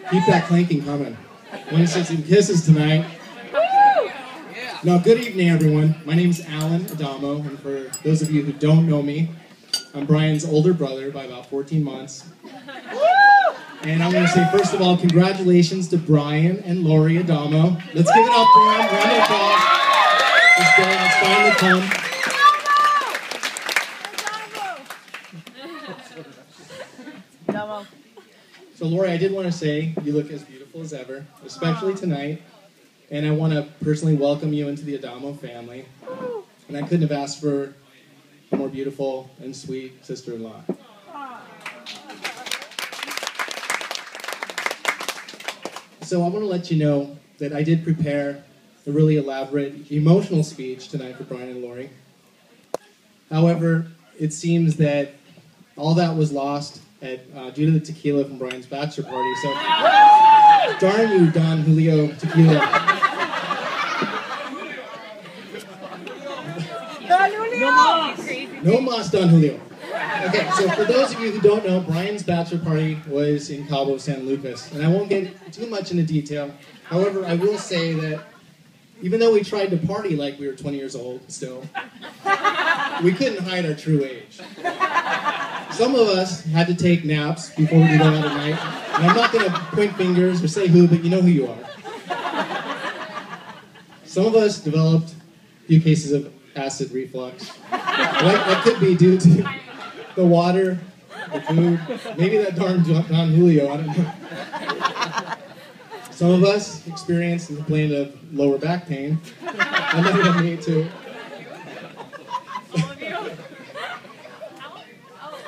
Keep that clanking coming. I'm going to send some kisses tonight. Now, good evening, everyone. My name is Alan Adamo, and for those of you who don't know me, I'm Brian's older brother by about 14 months. And I'm going to say, first of all, congratulations to Brian and Lori Adamo. Let's give it up for them. Round of applause. This day has finally come. So, Lori, I did want to say you look as beautiful as ever, especially tonight. And I want to personally welcome you into the Adamo family. And I couldn't have asked for a more beautiful and sweet sister-in-law. So I want to let you know that I did prepare a really elaborate, emotional speech tonight for Brian and Lori. However, it seems that all that was lost due to the tequila from Brian's bachelor party. So, darn you, Don Julio Tequila. No mas, Don Julio. Okay, so for those of you who don't know, Brian's bachelor party was in Cabo San Lucas. And I won't get too much into detail. However, I will say that even though we tried to party like we were 20 years old still, we couldn't hide our true age. Some of us had to take naps before we go out at night. And I'm not going to point fingers or say who, but you know who you are. Some of us developed a few cases of acid reflux. That could be due to the water, the food, maybe that darn Don Julio, I don't know. Some of us experienced and complained of lower back pain. I might have me too.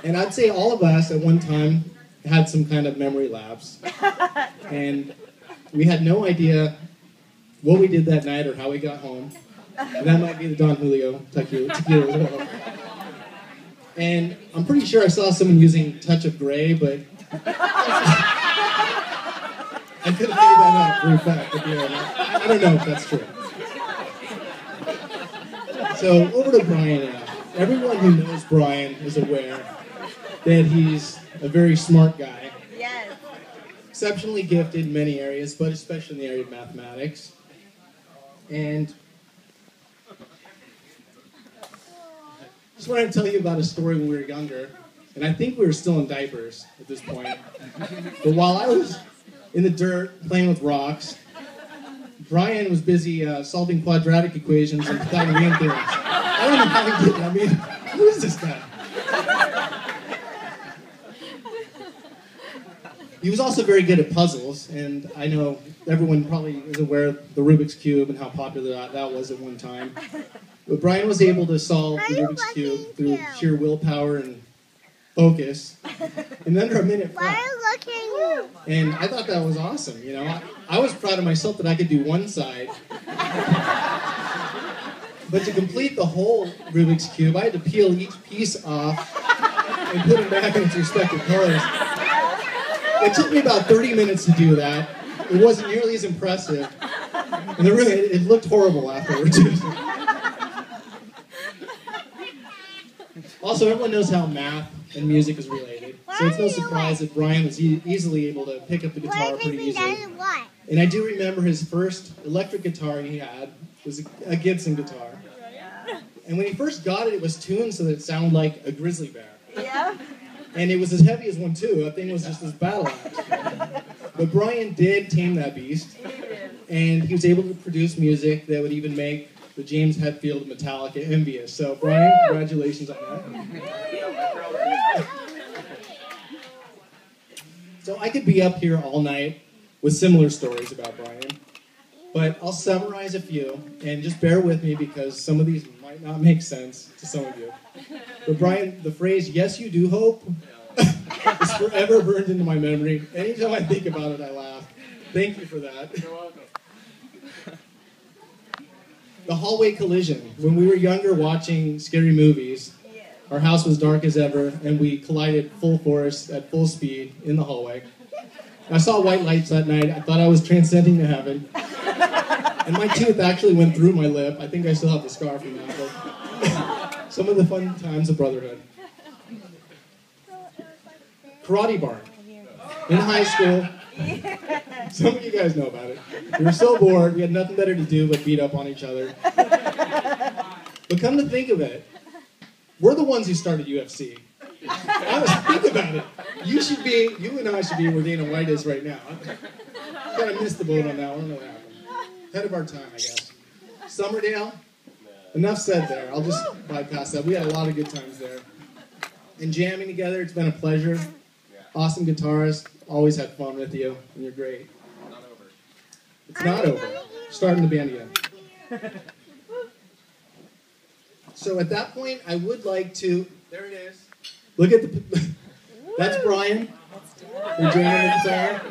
And I'd say all of us at one time had some kind of memory lapse. And we had no idea what we did that night or how we got home. And that might be the Don Julio tequila as well. And I'm pretty sure I saw someone using Touch of Grey, but I could have made that up for a fact. I don't know if that's true. So over to Brian now. Everyone who knows Brian is aware that he's a very smart guy. Yes. Exceptionally gifted in many areas, but especially in the area of mathematics. And just wanted to tell you about a story when we were younger, and I think we were still in diapers at this point. But while I was in the dirt playing with rocks, Brian was busy solving quadratic equations and Pythagorean theorems. I don't know how he did it. I mean, who is this guy? He was also very good at puzzles, and I know everyone probably is aware of the Rubik's Cube and how popular that was at one time. But Brian was able to solve the Rubik's Cube through sheer willpower and focus in under a minute flat. Why are you looking? And I thought that was awesome, you know. I was proud of myself that I could do one side. But to complete the whole Rubik's Cube, I had to peel each piece off and put them back in its respective colors. It took me about 30 minutes to do that. It wasn't nearly as impressive. And it looked horrible afterwards. Also, everyone knows how math and music is related. So it's no surprise that Brian was easily able to pick up the guitar pretty easily. And I do remember his first electric guitar he had was a Gibson guitar. And when he first got it, it was tuned so that it sounded like a grizzly bear. Yeah. And it was as heavy as one, too. That thing was just this battle axe. But Brian did tame that beast. And he was able to produce music that would even make the James Hetfield of Metallica envious. So, Brian, congratulations on that. So I could be up here all night with similar stories about Brian. But I'll summarize a few, and just bear with me because some of these might not make sense to some of you. But Brian, the phrase, "yes, you do hope," is forever burned into my memory. Anytime I think about it, I laugh. Thank you for that. You're welcome. The hallway collision. When we were younger watching scary movies, our house was dark as ever, and we collided full force at full speed in the hallway. I saw white lights that night. I thought I was transcending to heaven. And my tooth actually went through my lip. I think I still have the scar from that. But some of the fun times of brotherhood. Karate Barn. In high school. Some of you guys know about it. We were so bored, we had nothing better to do but beat up on each other. But come to think of it, we're the ones who started UFC. Think about it. You and I should be where Dana White is right now. Kind of missed the boat on that one. I don't know what happened. Ahead of our time, I guess. Summerdale, enough said there. I'll just bypass that. We had a lot of good times there. And jamming together, it's been a pleasure. Awesome guitarist. Always had fun with you, and you're great. Not over. It's not over. Starting the band again. So at that point, I would like to. There it is. Look at the. That's Brian. We're jamming the guitar.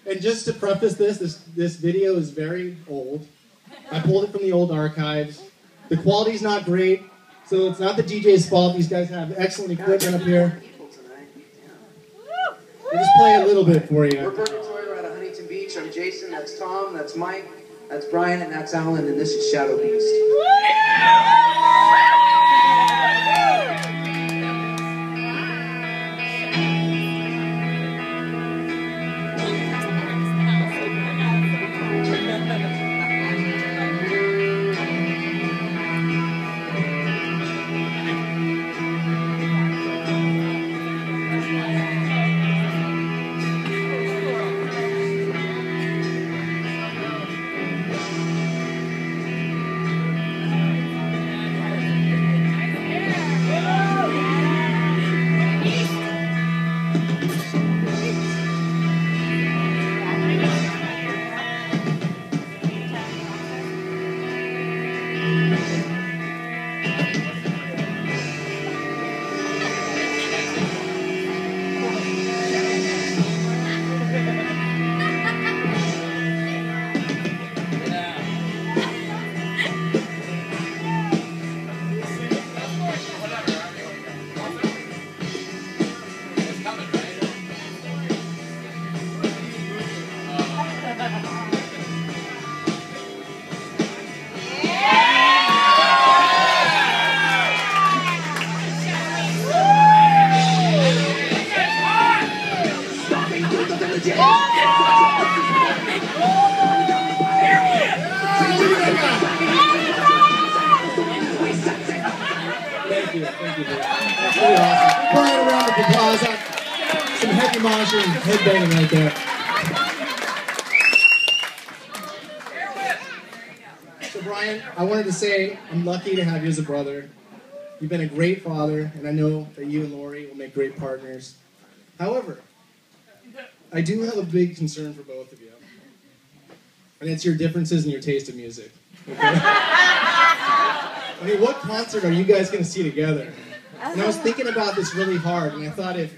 And just to preface this video is very old. I pulled it from the old archives. The quality's not great, so it's not the DJ's fault. These guys have excellent equipment up here. We'll just play a little bit for you. We're Purgatory, we're out of Huntington Beach. I'm Jason, that's Tom, that's Mike, that's Brian, and that's Alan, and this is Shadow Beast. Thank you. That's really awesome. Brian, a round of applause. Some heavy moshing and headbanging right there. So Brian, I wanted to say I'm lucky to have you as a brother. You've been a great father, and I know that you and Lori will make great partners. However, I do have a big concern for both of you. And it's your differences in your taste of music. Okay? I mean, what concert are you guys going to see together? And I was thinking about this really hard, and I thought if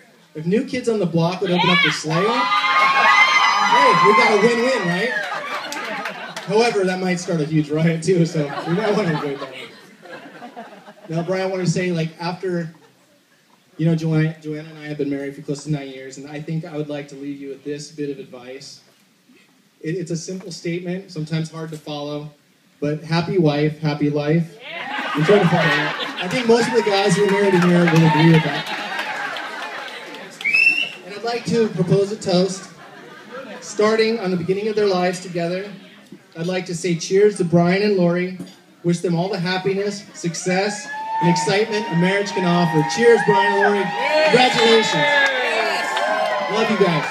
New Kids on the Block would open up the Slayer, hey, we got a win-win, right? However, that might start a huge riot too, so we might want to avoid that one. Now, Brian, I want to say, after, Joanna and I have been married for close to 9 years, and I think I would like to leave you with this bit of advice. It's a simple statement, sometimes hard to follow, but happy wife, happy life. I'm trying to follow that. I think most of the guys who are married in here will agree with that. And I'd like to propose a toast, starting on the beginning of their lives together. I'd like to say cheers to Brian and Lori. Wish them all the happiness, success, and excitement a marriage can offer. Cheers, Brian and Lori. Congratulations. Love you guys.